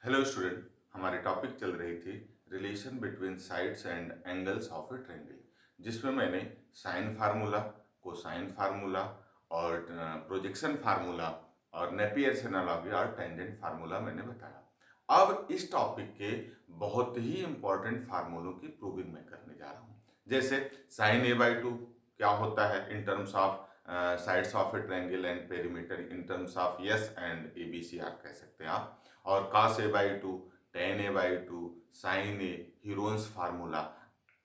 Hello student. हमारी topic चल रही थी relation between sides and angles of A triangle, जिसमें मैंने साइन फार्मूला, कोसाइन फार्मूला और प्रोजेक्शन फार्मूला और नेपियर्स एनालॉजी और टेंजेंट फार्मूला मैंने बताया। अब इस टॉपिक के बहुत ही इंपॉर्टेंट फार्मूलों की प्रूविंग मैं करने जा रहा हूँ। जैसे साइन a/2 क्या होता है in terms of sides of A triangle and perimeter, in terms of yes and ABCR कह सकते हैं आप। और cos a/2, tan a/2, sin a, Heron's formula,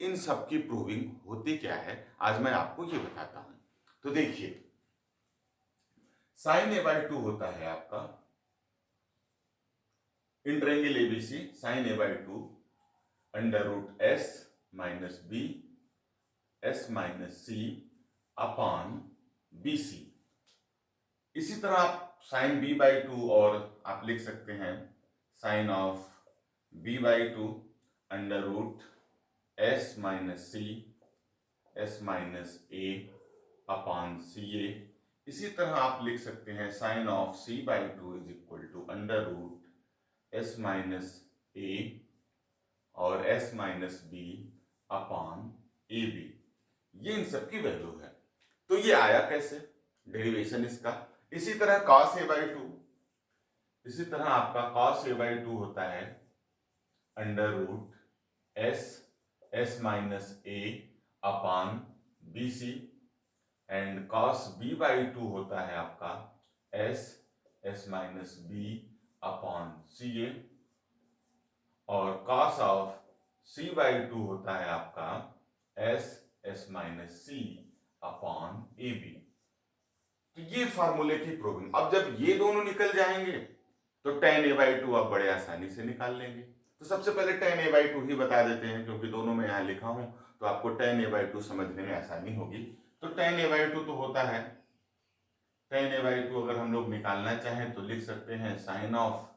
इन सब की प्रूविंग होती क्या है आज मैं आपको ये बताता हूं। तो देखिए, sin a/2 होता है आपका in triangle ABC sin a/2 under root s minus B s minus C upon BC। इसी तरह आप साइन b/2 और आप लिख सकते हैं sine of b/2 under root s minus C s minus A upon CA। इसी तरह आप लिख सकते हैं sine of c/2 is equal to under root s minus A और s minus B upon AB। ये इन सब की वैल्यू है। तो ये आया कैसे, डेरिवेशन इसका। इसी तरह cos a/2, इसी तरह आपका cos a/2 होता है under root s minus A upon BC and cos b/2 होता है आपका s minus B upon CA और cos ऑफ c/2 होता है आपका s minus C upon AB। तो ये फार्मूले की प्रूविंग। अब जब ये दोनों निकल जाएंगे तो tan a/2 आप बड़े आसानी से निकाल लेंगे। तो सबसे पहले tan a/2 ही बता देते हैं, क्योंकि दोनों में यहां लिखा हूं तो आपको tan a/2 समझने में आसानी होगी। तो tan a/2 तो होता है, tan a/2 अगर हम लोग निकालना चाहें तो लिख सकते हैं sine of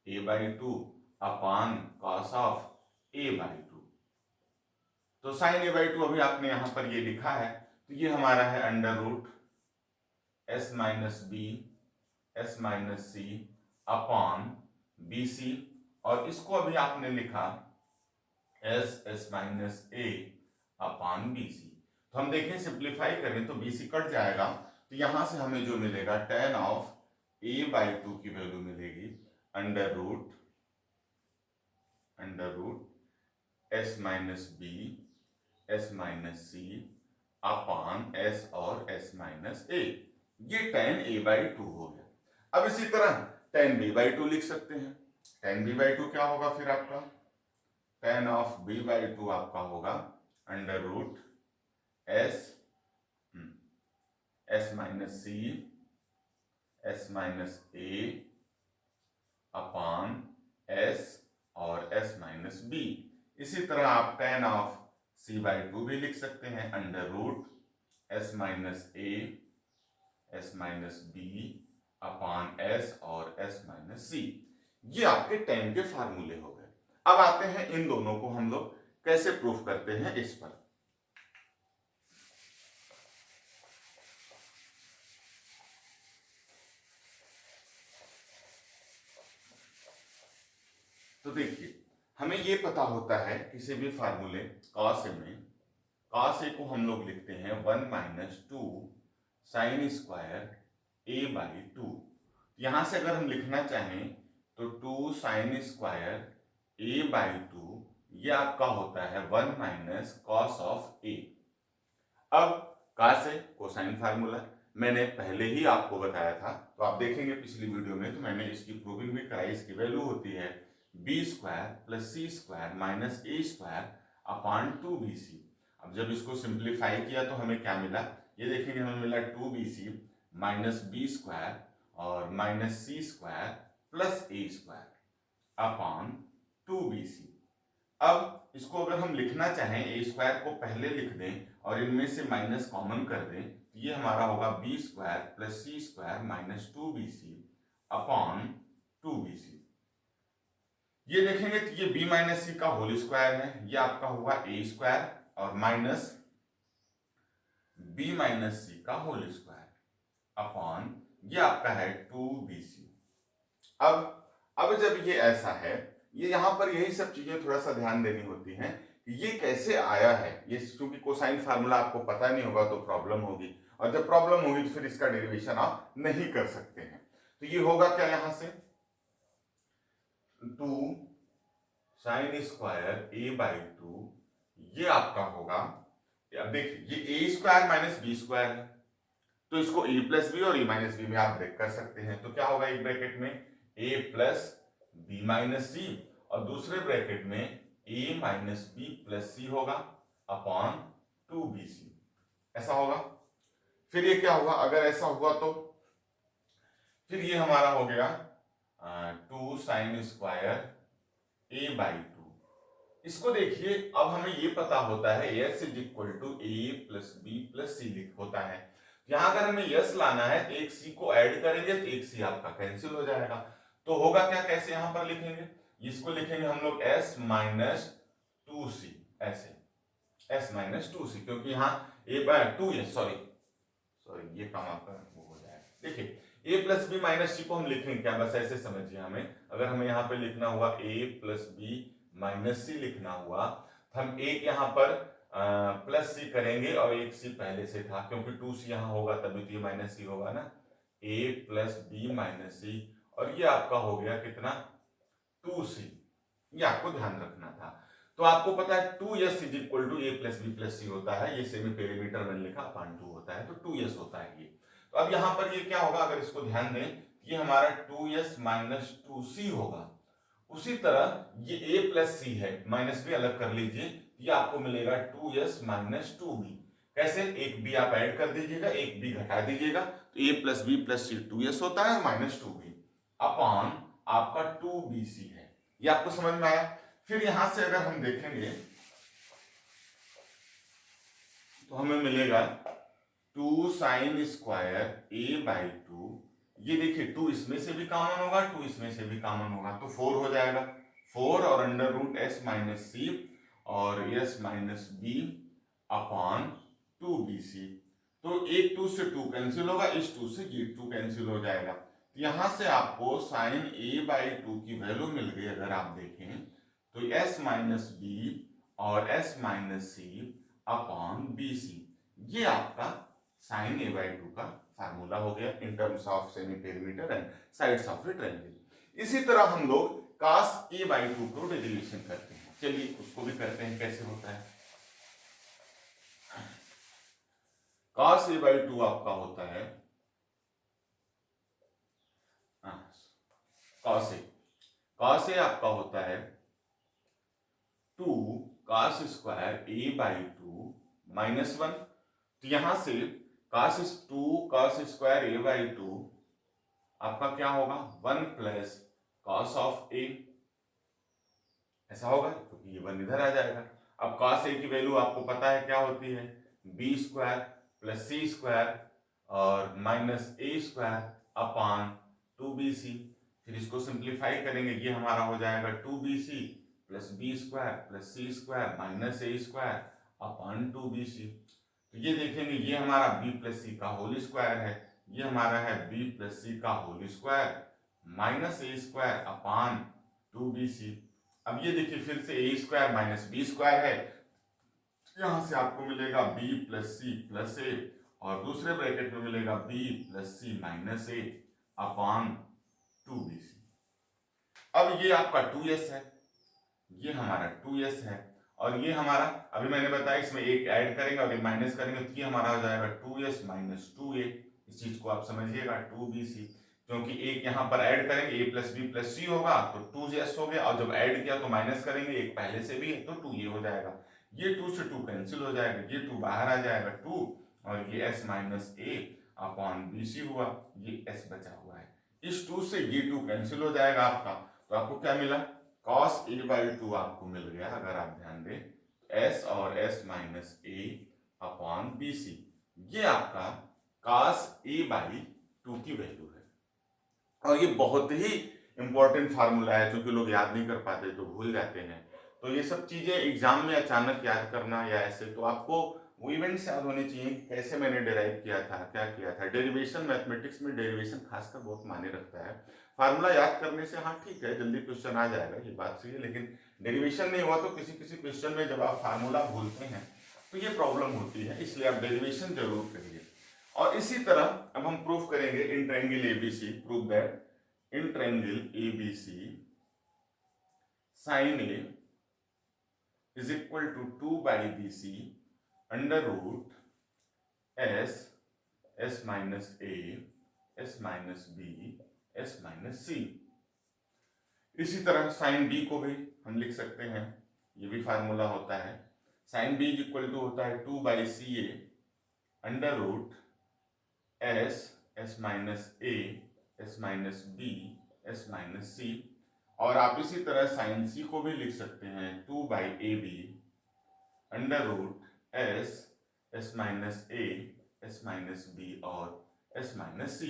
a/2 upon cos of a/2। तो साइन a/2 अभी आपने यहां पर ये लिखा है, तो ये हमारा है under root s minus B s minus C upon BC, और इसको अभी आपने लिखा s minus A upon BC। तो हम देखें, सिंप्लीफाई करें तो BC कट जाएगा, तो यहां से हमें जो मिलेगा tan ऑफ a/2 की वैल्यू मिलेगी under root s minus B s minus C upon s और s माइनस ए। ये tan a/2 हो गया। अब इसी तरह tan b/2 लिख सकते हैं। tan b/2 क्या होगा फिर आपका, tan ऑफ b/2 आपका होगा under root s minus C s minus A upon s और s माइनस बी। इसी तरह आप tan ऑफ c/2 भी लिख सकते हैं under root s minus A s minus B upon s और s माइनस सी। ये आपके tan के फार्मूले हो गए। अब आते हैं इन दोनों को हम लोग कैसे प्रूफ करते हैं इस पर। तो देखिए, हमें ये पता होता है किसी भी फार्मूले cos a में, cos a को हम लोग लिखते हैं 1 माइनस 2 साइन स्क्वायर a/2। यहां से अगर हम लिखना चाहें तो 2 साइन स्क्वायर a/2, ये आपका होता है 1 माइनस कॉस ऑफ a। अब cos a कोसाइन फार्मूला मैंने पहले ही आपको बताया था, तो आप देखेंगे पिछली वीडियो में तो मैंने इसकी प्रूविंग भी कराई। इसकी वैल्यू होती है b square plus C square minus A square upon 2bc। अब जब इसको सिंप्लीफाई किया तो हमें क्या मिला, ये देखेंगे, हमें मिला 2bc माइनस बी स्क्वायर और माइनस सी स्क्वायर प्लस ए स्क्वायर अपॉन 2bc। अब इसको अगर हम लिखना चाहें, ए स्क्वायर को पहले लिख दें और इनमें से माइनस कॉमन कर दें, तो ये हमारा होगा B square plus C square minus 2bc upon 2bc। ये देखेंगे तो ये b माइनस सी का होल स्क्वायर है, ये आपका हुआ ए स्क्वायर और माइनस b माइनस सी का होल स्क्वायर अपॉन ये आपका है 2bc। अब अब जब ये ऐसा है, ये यहाँ पर यही सब चीजें थोड़ा सा ध्यान देनी होती हैं कि ये कैसे आया है। ये क्योंकि कोसाइन फार्मूला आपको पता नहीं होगा तो प्रॉब्लम होगी, और जब प्रॉब्लम होगी तो फिर इसका डेरिवेशन आप नहीं कर सकते हैं। तो ये होगा क्या, यहां से 2 साइन स्क्वायर ए बाई 2, ये आपका होगा, अब देखिए ये ए स्क्वायर माइनस बी स्क्वायर है, तो इसको ए प्लस बी और ए माइनस बी में आप ब्रेक कर सकते हैं। तो क्या होगा, एक ब्रैकेट में ए प्लस बी माइनस सी और दूसरे ब्रैकेट में ए माइनस बी प्लस सी होगा अपॉन 2bc, ऐसा होगा। फिर ये क्या हुआ, अगर ऐसा हुआ तो फिर ये हमारा हो गया 2 साइन स्क्वायर ए बाई 2। इसको देखिए, अब हमें ये पता होता है s is equal to A plus B plus C होता है। यहां अगर हमें यस लाना है तो एक सी को ऐड करेंगे तो एक सी आपका कैंसिल हो जाएगा। तो होगा क्या, कैसे यहां पर लिखेंगे, इसको लिखेंगे हम लोग s माइनस 2c, ऐसे s माइनस 2c, क्योंकि यहाँ ए बाय 2s, सॉरी ये काम आपका वो हो जाएगा। देखिए a प्लस बी माइनस सी को हम लिखेंगे क्या, बस ऐसे समझिए। हमें अगर हमें यहाँ पे लिखना हुआ a प्लस बी माइनस सी लिखना हुआ, हम एक यहाँ पर प्लस सी करेंगे और एक सी पहले से था, क्योंकि 2c यहाँ होगा तभी तो ये माइनस सी होगा ना, a प्लस बी माइनस सी, और ये आपका हो गया कितना 2c, ये आपको ध्यान रखना था। तो आपको पता है 2s is equal to A plus B plus C होता है, ये सेमी पेरीमीटर मैंने लिखा अपॉन 2 होता है, तो 2s होता है ये। तो अब यहाँ पर ये क्या होगा, अगर इसको ध्यान दें, ये हमारा 2s माइनस 2c होगा। उसी तरह ये a प्लस सी है, माइनस बी अलग कर लीजिए, ये आपको मिलेगा 2s माइनस 2b। कैसे, एक b आप ऐड कर दीजिएगा, एक b घटा दीजिएगा, तो a plus B plus C 2s होता है और माइनस 2b अपॉन आपका 2bc है। ये आपको समझ में आया। फिर यहां से अगर हम देखेंगे तो हमें मिलेगा 2 साइन स्क्वायर ए बाई 2, ये देखिए 2 इसमें से भी कॉमन होगा, 2 इसमें से भी कॉमन होगा, तो 4 हो जाएगा, 4 और अंडर रूट एस माइनस सी और S minus B upon 2bc। तो एक 2 से 2 कैंसिल होगा, इस 2 से ये 2 कैंसिल हो जाएगा। तो यहां से आपको साइन ए बाई 2 की वैल्यू मिल गई। अगर आप देखें तो s माइनस बी और s minus C upon B C, ये आपका साइन ए बाई 2 का फार्मूला हो गया in terms of semi perimeter and sides of A triangle. इसी तरह हम लोग cos a बाई 2 को डेरिवेशन करते हैं। चलिए उसको भी करते हैं, कैसे होता है। cos a बाई 2 आपका होता है cos a आपका होता है 2 cos square a by 2 minus 1। तो यहां से2 cos स्क्वायर a बाई 2 आपका क्या होगा 1 प्लस cos ऑफ a, ऐसा होगा क्योंकि ये 1 इधर आ जाएगा। अब cos a की वैल्यू आपको पता है क्या होती है, b square plus c square और minus a square upon 2bc। फिर इसको सिंप्लीफाई करेंगे, ये हमारा हो जाएगा 2bc plus B square plus C square minus A square upon 2bc। तो ये देखेंगे ये हमारा b प्लस सी का होल स्क्वायर है, ये हमारा है b प्लस सी का whole square minus A square upon 2bc। अब ये देखिए फिर से ए स्क्वायर माइनस बी स्क्वायर है, यहां से आपको मिलेगा b प्लस सी प्लस ए और दूसरे ब्रैकेट में मिलेगा b plus C minus A upon 2bc। अब ये आपका 2s है, ये हमारा 2s है, और ये हमारा अभी मैंने बताया इसमें एक ऐड करेंगे और एक माइनस करेंगे तो ये हमारा हो जाएगा 2s माइनस 2a। इस चीज को आप समझिएगा 2bc, क्योंकि एक यहाँ पर ऐड करेंगे a प्लस बी प्लस सी होगा तो 2s हो गया, और जब ऐड किया तो माइनस करेंगे, एक पहले से भी है तो 2a हो जाएगा। ये 2 से 2 कैंसिल हो जाएगा, ये 2 बाहर आ जाएगा 2 और ये s minus a upon bc हुआ, ये s बचा हुआ है। इस 2 से ये 2 कैंसिल हो जाएगा आपका, तो आपको क्या मिला cos a बाई 2 आपको मिल गया। अगर आप ध्यान दें s और s minus a upon bc, ये आपका cos a बाई 2 की वैल्यू है। और ये बहुत ही इंपॉर्टेंट फार्मूला है, क्योंकि लोग याद नहीं कर पाते तो भूल जाते हैं। तो ये सब चीजें एग्जाम में अचानक याद करना या ऐसे, तो आपको वो इवेंट्स याद होने चाहिए, कैसे मैंने डेराइव किया था, क्या किया था। डेरिवेशन मैथमेटिक्स में डेरिवेशन खासकर बहुत मायने रखता है। फार्मूला याद करने से हाँ ठीक है, जल्दी क्वेश्चन आ जाएगा, ये बात सही है, लेकिन डेरिवेशन नहीं हुआ तो किसी किसी क्वेश्चन में जब आप फार्मूला भूलते हैं तो ये प्रॉब्लम होती है, इसलिए आप डेरिवेशन जरूर करिए। और इसी तरह अब हम प्रूफ करेंगे in triangle ABC, prove that in triangle ABC sin A is equal to 2 by BC under root s minus A, s minus B, s minus C। इसी तरह sin B को भी हम लिख सकते हैं, ये भी फार्मूला होता है, sin B is equal to होता है 2 by CA under root s minus A, s minus B, s minus C। और आप इसी तरह sin C को भी लिख सकते हैं 2 by AB under root s minus A, s minus B और s माइनस C।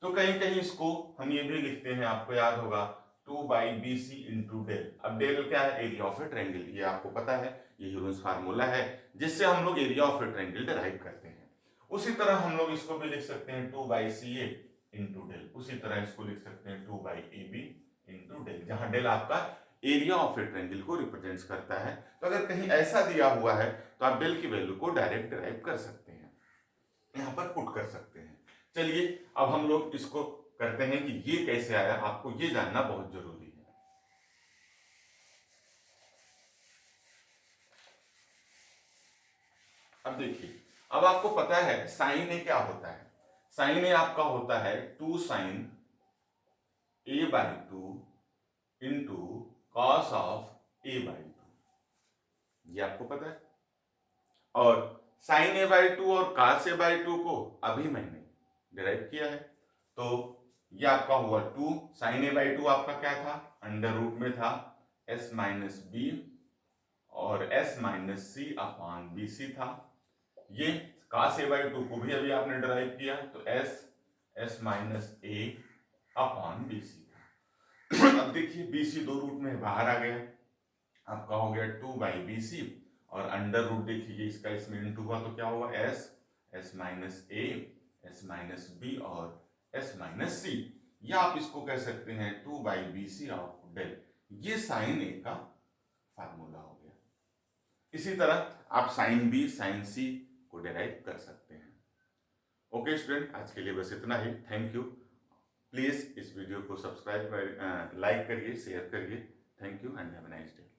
तो कहीं कहीं इसको हम ये भी लिखते हैं, आपको याद होगा 2 by BC इंटू डेल। अब डेल क्या है? एरिया ऑफ ए ट्रायंगल, ये आपको पता है, ये ह्यूजेंस फार्मूला है जिससे हम लोग area of A triangle derive करते हैं। उसी तरह हम लोग इसको भी लिख सकते हैं 2 by CA इंटू डेल, उसी तरह इसको लिख सकते हैं 2 by AB इंटू डेल, जहां डेल आपका एरिया ऑफ ए ट्रायंगल को रिप्रेजेंट करता है। तो अगर कहीं ऐसा दिया हुआ है तो आप डेल की वैल्यू को डायरेक्ट डिराइव कर सकते हैं, यहां पर पुट कर सकते हैं। चलिए अब हम लोग इसको करते हैं कि ये कैसे आया, आपको ये जानना बहुत जरूरी है। अब देखिए, अब आपको पता है साइन ए क्या होता है। साइन ए आपका होता है 2 sin A/2 into cos of A/2, ये आपको पता है। और sin A/2 और cos A/2 को अभी मैंने डिराइव किया है, तो ये आपका हुआ 2 sin A/2 आपका क्या था, अंडर रूट में था s माइनस बी और s minus C upon B C था। ये cos A/2 को भी अभी आपने डिराइव किया, तो s minus A upon B C था। अब देखिए बी सी दो रूट में बाहर आ गया, आपका हो गया 2 by BC और अंडर रूट देखिए इसका इसमें इंटू हुआ तो क्या हुआ s minus A, s minus B और s माइनस सी। या आप इसको कह सकते हैं 2 by BC ऑफ डेल, ये साइन ए का फार्मूला हो गया। इसी तरह आप साइन बी साइन सी को डिराइव कर सकते हैं। ओके स्टूडेंट, आज के लिए बस इतना ही। Thank you. प्लीज इस वीडियो को सब्सक्राइब लाइक करिए, शेयर करिए। Thank you and have a nice day.